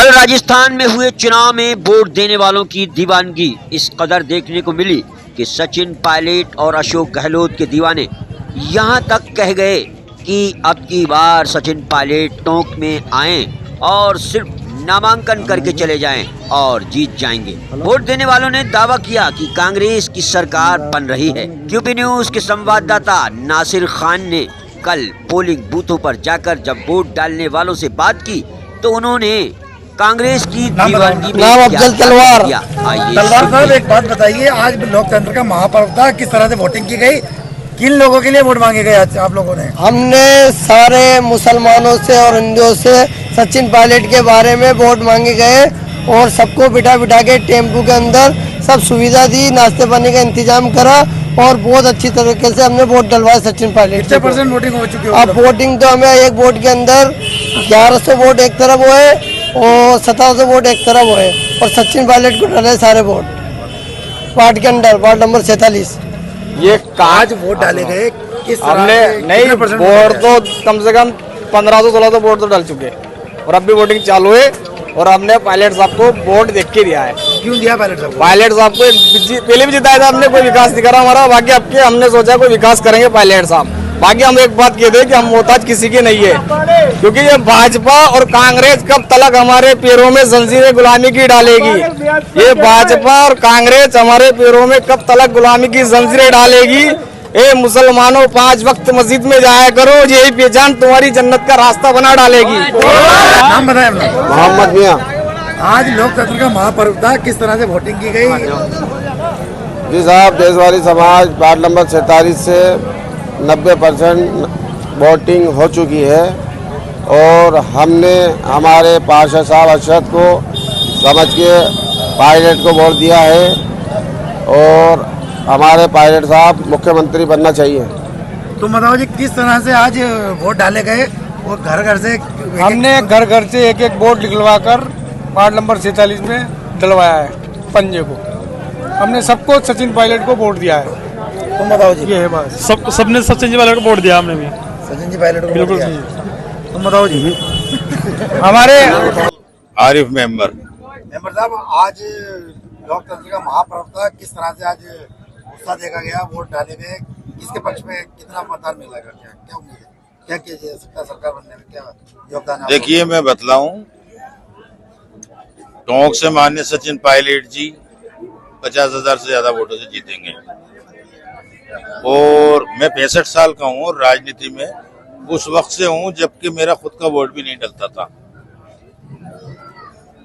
कल राजस्थान में हुए चुनाव में वोट देने वालों की दीवानगी इस कदर देखने को मिली कि सचिन पायलट और अशोक गहलोत के दीवाने यहां तक कह गए कि अब की बार सचिन पायलट टोंक में आएं और सिर्फ नामांकन करके चले जाएं और जीत जाएंगे। वोट देने वालों ने दावा किया कि कांग्रेस की सरकार बन रही है। क्यूपी न्यूज के संवाददाता नासिर खान ने कल पोलिंग बूथों पर जाकर जब वोट डालने वालों से बात की तो उन्होंने कांग्रेस की दीवानगी में तलवार साहब एक बात बताइए, आज लोकतंत्र का महापर्व था, किस तरह से वोटिंग की गई, किन लोगों के लिए वोट मांगे गए आज आप लोगों ने? हमने सारे मुसलमानों से और हिंदुओं से सचिन पायलट के बारे में वोट मांगे गए और सबको बिठा के टेम्पू के अंदर सब सुविधा दी, नाश्ते पानी का इंतजाम करा और बहुत अच्छी तरीके से हमने वोट डलवाया सचिन पायलट। कितने % वोटिंग हो चुकी है? अब वोटिंग तो हमें एक वोट के अंदर 1100 वोट एक तरफ हुए और 1700 वोट एक तरफ हुए और सचिन पायलट को डले सारे वोट वार्ड के अंदर, वार्ड नंबर 46। ये आज वोट डाले गए, किस हमने नहीं वोट तो कम से कम 1500-1600 वोट तो डाल चुके और अब भी वोटिंग चालू है और हमने पायलट साहब को वोट देख के दिया है। क्यों दिया पायलट साहब? पायलट साहब को पहले भी जिताया था हमने, कोई विकास नहीं करा हमारा, बाकी अब के हमने सोचा कोई विकास करेंगे पायलट साहब। बाकी हम एक बात कहते हैं कि हम मोहताज किसी के नहीं है, क्योंकि ये भाजपा और कांग्रेस कब तलक हमारे पैरों में जंजीरें गुलामी की डालेगी। ये भाजपा और कांग्रेस हमारे पैरों में कब तलक गुलामी की जंजीरें डालेगी। ए मुसलमानों, 5 वक्त मस्जिद में जाया करो, यही पहचान तुम्हारी जन्नत का रास्ता बना डालेगी। नाम बताएं अपना। मोहम्मद मियां। आज लोकतंत्र का महापर्व था, किस तरह से वोटिंग की गई? जी साहब, देशवाली समाज वार्ड नंबर 47 से 90% वोटिंग हो चुकी है और हमने हमारे पार्षद साहब अरशद को समझ के पायलट को वोट दिया है और हमारे पायलट साहब मुख्यमंत्री बनना चाहिए। तुम बताओ जी, किस तरह से आज वोट डाले गए और घर से? हमने घर से एक वोट निकलवा कर वार्ड नंबर 46 में डलवाया है पंजे को। हमने सबको सचिन पायलट को वोट दिया है। तुम बताओ जी। ये है बात, सबने सचिन जी पायलट को वोट दिया। हमने भी सचिन जी पायलट को बिल्कुल सही। तुम बताओ जी। हमारे आरिफ मेंबर साहब, आज लोकतंत्र का महापर्व था, किस तरह से आज उत्साह देखा गया, वोट डाले गए, किसके पक्ष में कितना मतदान मिलेगा, क्या उम्मीद है, क्या किया जा सकता है सरकार बनने में, क्या योगदान है? देखिए, मैं बतलाऊं, टोंक से माननीय सचिन पायलट जी 50,000 से ज्यादा वोटों से जीतेंगे और मैं 65 साल का हूँ और राजनीति में उस वक्त से हूँ जबकि मेरा खुद का वोट भी नहीं डलता था।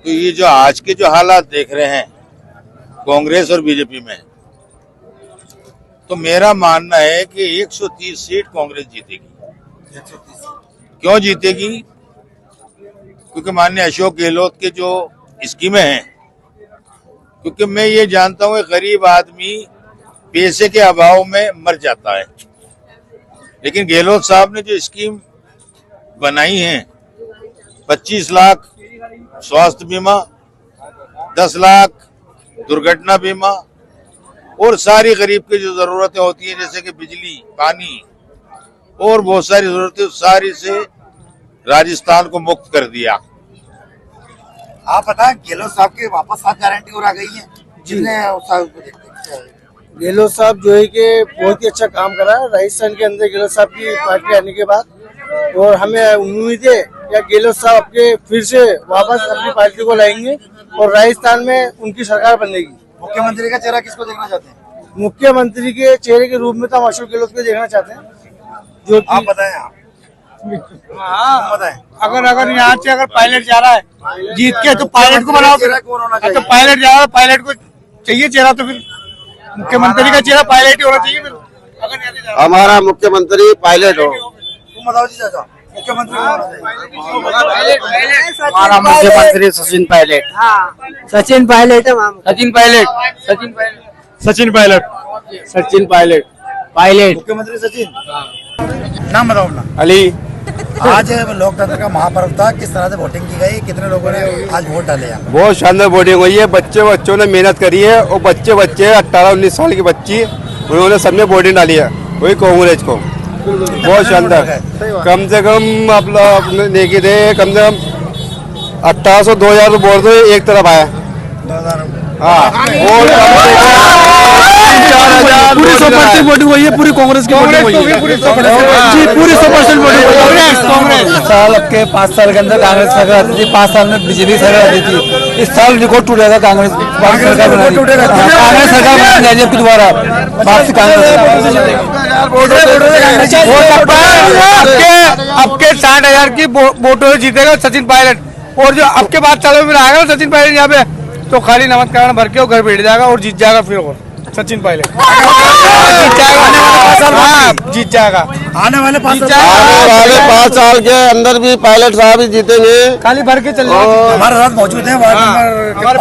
तो ये जो आज के जो हालात देख रहे हैं कांग्रेस और बीजेपी में, तो मेरा मानना है कि 130 सीट कांग्रेस जीतेगी। 130। क्यों जीतेगी? क्योंकि माननीय अशोक गहलोत के जो स्कीमें हैं, क्योंकि मैं ये जानता हूँ गरीब आदमी पैसे के अभाव में मर जाता है, लेकिन गहलोत साहब ने जो स्कीम बनाई है, 25 लाख स्वास्थ्य बीमा, 10 लाख दुर्घटना बीमा और सारी गरीब की जो जरूरतें होती हैं जैसे कि बिजली, पानी और बहुत सारी जरूरतें, सारी से राजस्थान को मुक्त कर दिया। आप बताएं, गहलोत साहब के वापस 7 गारंटी और आ गई है, जिसने गहलोत साहब जो है कि बहुत ही अच्छा काम करा है राजस्थान के अंदर गहलोत साहब की पार्टी आने के बाद, और हमें उम्मीद है कि गहलोत साहब अपने फिर से वापस अपनी पार्टी को लाएंगे और राजस्थान में उनकी सरकार बनेगी। मुख्यमंत्री का चेहरा किसको देखना चाहते हैं? मुख्यमंत्री के चेहरे के रूप में तो हम अशोक गहलोत को देखना चाहते हैं, जो आप बताएं। आप बताएं। अगर यहाँ से अगर पायलट जा रहा है जीत के तो पायलट को बनाओ, तो पायलट जा रहा है, पायलट को चाहिए चेहरा, तो फिर मुख्यमंत्री का चेहरा पायलट ही होना चाहिए। फिर अगर हमारा मुख्यमंत्री पायलट हो। तुम बताओ जी चाचा, मुख्यमंत्री हमारा मुख्यमंत्री सचिन पायलट। सचिन पायलट है। सचिन पायलट मुख्यमंत्री सचिन। नाम बताओ अपना। अली। आज लोकतंत्र का महापर्व था, किस तरह से वोटिंग की गई, कितने लोगों ने आज वोट डाले हैं? बहुत शानदार वोटिंग हुई है, बच्चों ने मेहनत करी है और बच्चे 18-19 साल की बच्ची उन्होंने सबने वोटिंग डाली है वही कांग्रेस को। बहुत शानदार, कम से कम आप लोग देखिए थे, कम से कम 1800 2000 तो बोल दो, एक तरफ आया। 2000 हाँ, पूरी 100% वोटिंग हुई है, पूरी कांग्रेस की वोटिंग हुई है जी, पूरी 100% वोटिंग हुई है कांग्रेस। साल अब के 5 साल के अंदर कांग्रेस सरकार आती थी, 5 साल में बीजेपी सरकार आती थी। इस साल रिकॉर्ड टूटेगा, कांग्रेस सरकार बना कांग्रेस सरकार बना जबकि दोबारा वापसी अब के 60,000 की वोटों से जीतेगा सचिन पायलट, और जो अब के बाद चालू में आएगा ना सचिन पायलट यहाँ पे, तो खाली नमक कारण भर के वो घर बैठ जाएगा और जीत जाएगा फिर, और सचिन पायलट जीत जाएगा आने वाले 5 साल के अंदर भी पायलट साहब ही जीतेंगे। खाली भर के चल हमारे साथ मौजूद है वार्ड नंबर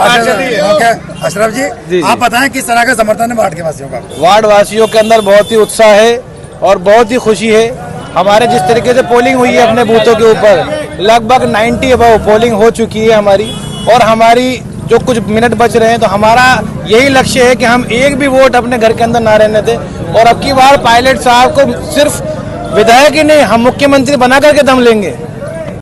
अशरफ जी, आप बताएं किस तरह का समर्थन है वार्ड के वासियों का? वार्ड वासियों के अंदर बहुत ही उत्साह है और बहुत ही खुशी है। हमारे जिस तरीके से पोलिंग हुई है अपने बूथों के ऊपर, लगभग 90 अबव पोलिंग हो चुकी है हमारी, और हमारी जो कुछ मिनट बच रहे हैं, तो हमारा यही लक्ष्य है कि हम एक भी वोट अपने घर के अंदर ना रहने दें, और अब की बार पायलट साहब को सिर्फ विधायक ही नहीं, हम मुख्यमंत्री बना करके दम लेंगे।